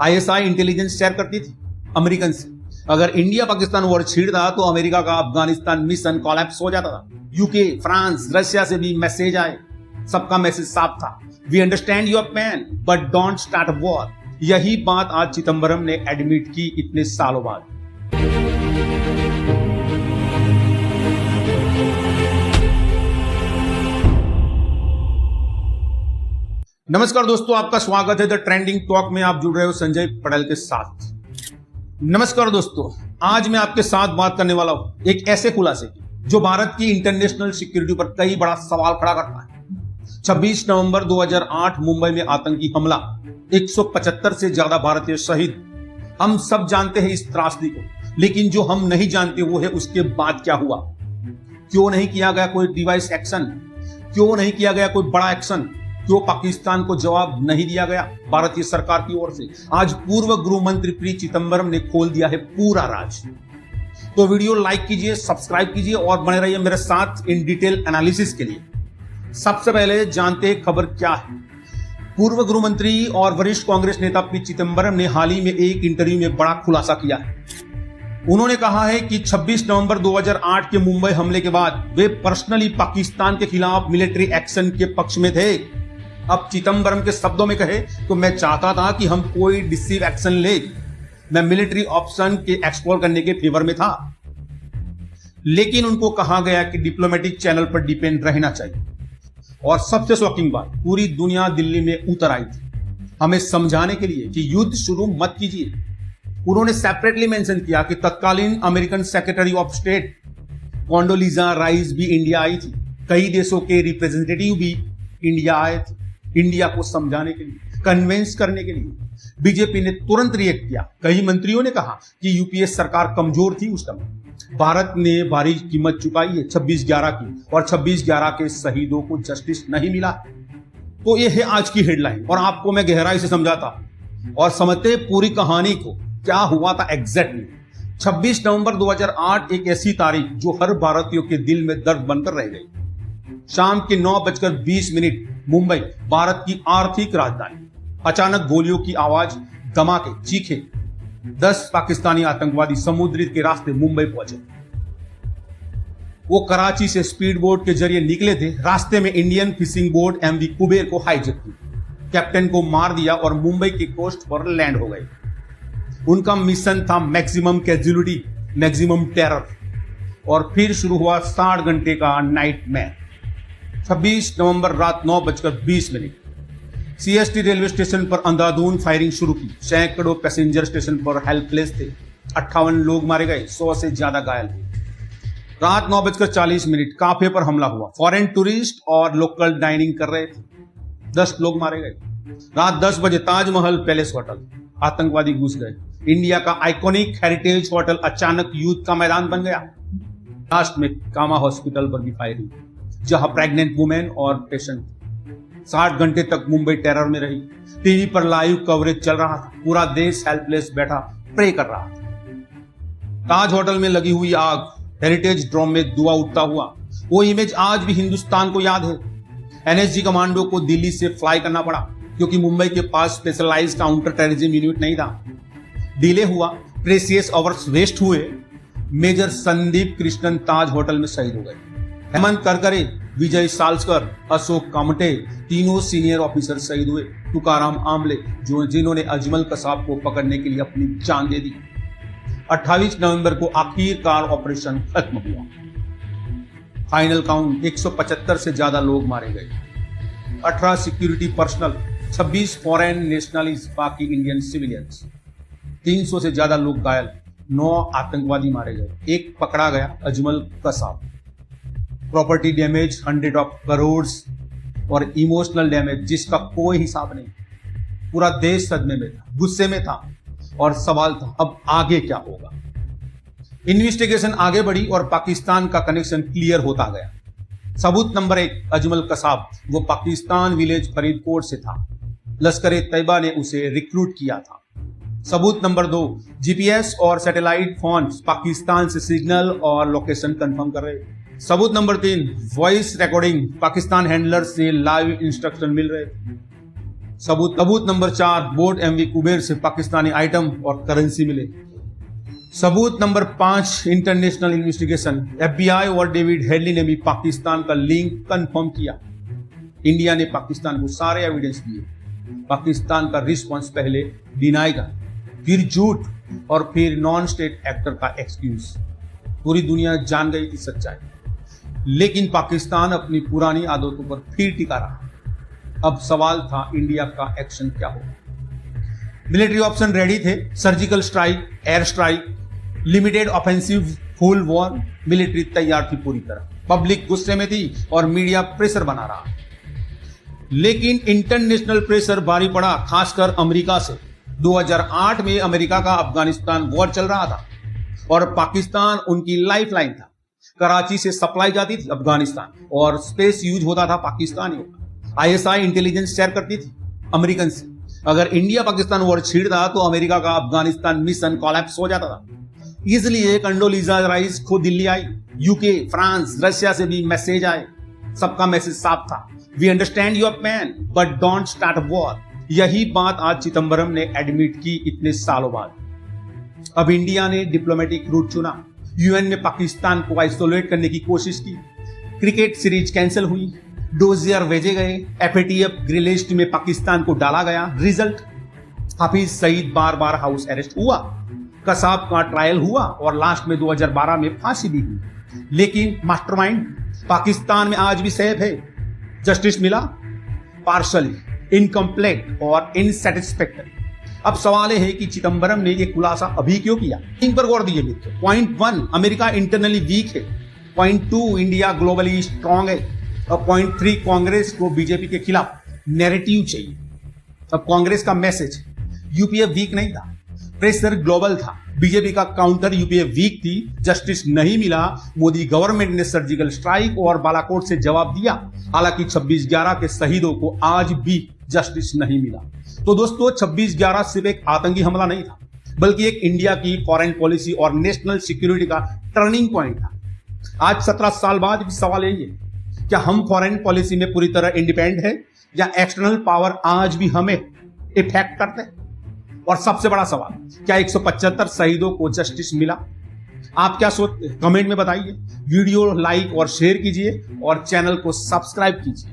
ISI intelligence share करती थी American से। अगर इंडिया पाकिस्तान वॉर छिड़ता तो अमेरिका का अफगानिस्तान मिशन कोलैप्स हो जाता था। यूके, फ्रांस, रशिया से भी मैसेज आए, सबका मैसेज साफ था, we understand your pain but don't start a war. यही बात आज चिदंबरम ने एडमिट की इतने सालों बाद। नमस्कार दोस्तों, आपका स्वागत है द ट्रेंडिंग टॉक में। आप जुड़ रहे हो संजय पटेल के साथ। नमस्कार दोस्तों, आज मैं आपके साथ बात करने वाला हूं एक ऐसे खुलासे की जो भारत की इंटरनेशनल सिक्योरिटी पर कई बड़ा सवाल खड़ा करता है। 26 नवंबर 2008 मुंबई में आतंकी हमला, 175 से ज्यादा भारतीय शहीद। हम सब जानते हैं इस त्रासदी को, लेकिन जो हम नहीं जानते वो है उसके बाद क्या हुआ। क्यों नहीं किया गया कोई डिवाइस एक्शन, क्यों नहीं किया गया कोई बड़ा एक्शन, क्यों पाकिस्तान को जवाब नहीं दिया गया भारतीय सरकार की ओर से। आज पूर्व गृह मंत्री पी चिदंबरम ने खोल दिया है पूरा राज। तो वीडियो लाइक कीजिए, सब्सक्राइब कीजिए और बने रहिए मेरे साथ इन डिटेल एनालिसिस के लिए। सबसे पहले जानते हैं खबर क्या है। पूर्व गृह मंत्री और वरिष्ठ कांग्रेस नेता पी चिदंबरम ने हाल ही में एक इंटरव्यू में बड़ा खुलासा किया है। उन्होंने कहा है कि 26 नवंबर 2008 के मुंबई हमले के बाद वे पर्सनली पाकिस्तान के खिलाफ मिलिट्री एक्शन के पक्ष में थे। अब चिदंबरम के शब्दों में कहे तो मैं चाहता था कि हम कोई डिसिव एक्शन ले, मैं मिलिट्री ऑप्शन के एक्सप्लोर करने के फेवर में था, लेकिन उनको कहा गया कि डिप्लोमेटिक चैनल पर डिपेंड रहना चाहिए। और सबसे शॉकिंग बात, पूरी दुनिया दिल्ली में उतर आई थी हमें समझाने के लिए कि युद्ध शुरू मत कीजिए। उन्होंने सेपरेटली मेंशन किया कि तत्कालीन American secretary of state Condoleezza Rice भी इंडिया आई थी, कई देशों के रिप्रेजेंटेटिव भी इंडिया आए थे इंडिया को समझाने के लिए, कन्विंस करने के लिए। बीजेपी ने तुरंत रिएक्ट किया। कई मंत्रियों ने कहा कि यूपीए सरकार कमजोर थी उस समय, भारत ने भारी कीमत चुकाई है 26/11 की, और 26/11 के शहीदों को जस्टिस नहीं मिला। तो ये है आज की हेडलाइन, और आपको मैं गहराई से समझाता और समझते पूरी कहानी को, क्या हुआ था एग्जैक्टली। 26 नवंबर 2008 एक ऐसी तारीख जो हर भारतीयों के दिल में दर्द बनकर रह गई। शाम के 9:20 मुंबई, भारत की आर्थिक राजधानी, अचानक गोलियों की आवाज, धमाके, चीखे। 10 पाकिस्तानी आतंकवादी समुद्र के रास्ते मुंबई पहुंचे। वो कराची से स्पीड बोट के जरिए निकले थे। रास्ते में Indian fishing boat MV Kuber को हाईजैक किया, कैप्टन को मार दिया और मुंबई के कोस्ट पर लैंड हो गए। उनका मिशन था मैक्सिमम कैजुअलिटी, मैक्सिमम टेरर। और फिर शुरू हुआ 60 घंटे का नाइटमेयर। 26 नवंबर रात 9:20 सीएसटी रेलवे स्टेशन पर अंधाधुंध फायरिंग शुरू की। सैकड़ों पैसेंजर स्टेशन पर हेल्पलेस थे। 58 लोग मारे गए, 100 से ज्यादा घायल हुए। रात 9:40 काफे पर हमला हुआ। फॉरेन टूरिस्ट और लोकल डाइनिंग कर रहे थे, 10 लोग मारे गए। रात 10 बजे ताजमहल पैलेस होटल, आतंकवादी घुस गए। इंडिया का आइकॉनिक हेरिटेज होटल अचानक युद्ध का मैदान बन गया। लास्ट में कामा हॉस्पिटल पर भी फायरिंग, जहां प्रेग्नेंट वुमेन और पेशेंट। 60 घंटे तक मुंबई टेरर में रही। टीवी पर लाइव कवरेज चल रहा था, पूरा देश हेल्पलेस बैठा प्रे कर रहा था। ताज होटल में लगी हुई आग, हेरिटेज ड्रोम में धुआं उठता हुआ, वो इमेज आज भी हिंदुस्तान को याद है। एनएसजी कमांडो को दिल्ली से फ्लाई करना पड़ा क्योंकि मुंबई के पास स्पेशलाइज्ड काउंटर टेररिज्म यूनिट नहीं था। डिले हुआ, प्रेसियस आवर्स वेस्ट हुए। मेजर संदीप कृष्णन ताज होटल में शहीद हो गए। हेमंत करकरे, विजय सालसकर, अशोक कामटे, तीनों सीनियर ऑफिसर शहीद हुए। तुकाराम आमले, जिन्होंने अजमल कसाब को पकड़ने के लिए अपनी जान दे दी। 28 नवंबर को आखिरकार ऑपरेशन खत्म हुआ। फाइनल काउंट 175 से ज्यादा लोग मारे गए, 18 सिक्योरिटी पर्सनल, 26 फॉरेन नेशनलिस्ट, बाकी इंडियन सिविलियंस। 300 से ज्यादा लोग घायल, 9 आतंकवादी मारे गए, एक पकड़ा गया, Ajmal Kasab. Property damage 100 of crore और इमोशनल डैमेज जिसका कोई हिसाब नहीं। पूरा देश सदमे में था, गुस्से में था, और सवाल था अब आगे क्या होगा। इन्वेस्टिगेशन आगे बढ़ी और पाकिस्तान का कनेक्शन क्लियर होता गया। सबूत नंबर 1, अजमल कसाब, वो पाकिस्तान विलेज फरीदकोट से था। लश्कर तैयबा ने उसे रिक्रूट किया था। सबूत नंबर 2, जीपीएस और सैटेलाइट फोन्स पाकिस्तान से सिग्नल और लोकेशन कंफर्म कर रहे। सबूत number 3, voice recording, Pakistan handler से लाइव इंस्ट्रक्शन मिल रहे। सबूत नंबर 4, बोट एमवी कुबेर से पाकिस्तानी आइटम और करेंसी मिले। सबूत नंबर 5, इंटरनेशनल इन्वेस्टिगेशन, FBI और डेविड हेडली ने भी पाकिस्तान का लिंक कंफर्म किया। इंडिया ने पाकिस्तान को सारे एविडेंस दिए। पाकिस्तान का रिस्पॉन्स पहले डिनाई का, फिर झूठ और फिर नॉन स्टेट एक्टर का एक्सक्यूज। पूरी दुनिया जान गई थी सच्चाई, लेकिन पाकिस्तान अपनी पुरानी आदतों पर फिर टिका रहा। अब सवाल था इंडिया का एक्शन क्या होगा। मिलिट्री ऑप्शन रेडी थे, surgical strike, air strike, limited offensive, full war. Military तैयार थी पूरी तरह, पब्लिक गुस्से में थी और मीडिया प्रेशर बना रहा। लेकिन इंटरनेशनल प्रेशर भारी पड़ा, खासकर अमेरिका से। 2008 में अमेरिका का अफगानिस्तान वॉर चल रहा था और पाकिस्तान उनकी लाइफलाइन था। कराची से सप्लाई जाती थी अफगानिस्तान और स्पेस यूज होता था पाकिस्तानियों का। ISI इंटेलिजेंस शेयर करती थी अमेरिकन से। अगर इंडिया पाकिस्तान वॉर छीड़ता तो अमेरिका का अफगानिस्तान मिशन कोलैप्स हो जाता था। इसलिए कंडोलीजा राइस खुद दिल्ली आई। यूके, फ्रांस, रशिया से भी मैसेज आए। सबका मैसेज साफ था, we understand your pain but don't start war. यही बात आज चिदंबरम ने एडमिट की इतने सालों बाद। अब इंडिया ने डिप्लोमेटिक रूट चुना। UN में पाकिस्तान को आइसोलेट करने की कोशिश की। क्रिकेट सीरीज कैंसिल हुई, डोजियर भेजे गए, FATF ग्रे लिस्ट में पाकिस्तान को डाला गया। रिजल्ट, हाफिज सईद बार बार हाउस अरेस्ट हुआ, कसाब का ट्रायल हुआ और लास्ट में 2012 में फांसी भी हुई। लेकिन मास्टरमाइंड पाकिस्तान में आज भी सेफ है। जस्टिस मिला पार्शली, इनकम्प्लीट और इनसेटिस्फैक्टरी। अब सवाल है कि चिदंबरम ने यह खुलासा अभी क्यों किया। इन पर गौर दीजिए। पॉइंट 1, अमेरिका इंटरनली वीक है। पॉइंट 2, इंडिया ग्लोबली स्ट्रांग है। और पॉइंट 3, कांग्रेस को बीजेपी के खिलाफ नैरेटिव चाहिए। अब कांग्रेस का मैसेज, यूपीए वीक नहीं था, प्रेशर ग्लोबल था। बीजेपी का काउंटर, यूपीए वीक थी, जस्टिस नहीं मिला। मोदी गवर्नमेंट ने सर्जिकल स्ट्राइक और बालाकोट से जवाब दिया। हालांकि 26/11 के शहीदों को आज भी जस्टिस नहीं मिला। तो दोस्तों, 26/11 सिर्फ एक आतंकी हमला नहीं था, बल्कि एक इंडिया की फॉरेन पॉलिसी और नेशनल सिक्योरिटी का टर्निंग पॉइंट था। आज 17 साल बाद भी सवाल यही है, क्या हम फॉरेन पॉलिसी में पूरी तरह इंडिपेंडेंट है या एक्सटर्नल पावर आज भी हमें इफेक्ट करते हैं? और सबसे बड़ा सवाल, क्या 175 शहीदों को जस्टिस मिला? आप क्या सोचते हैं? कमेंट में बताइए। वीडियो लाइक और शेयर कीजिए और चैनल को सब्सक्राइब कीजिए।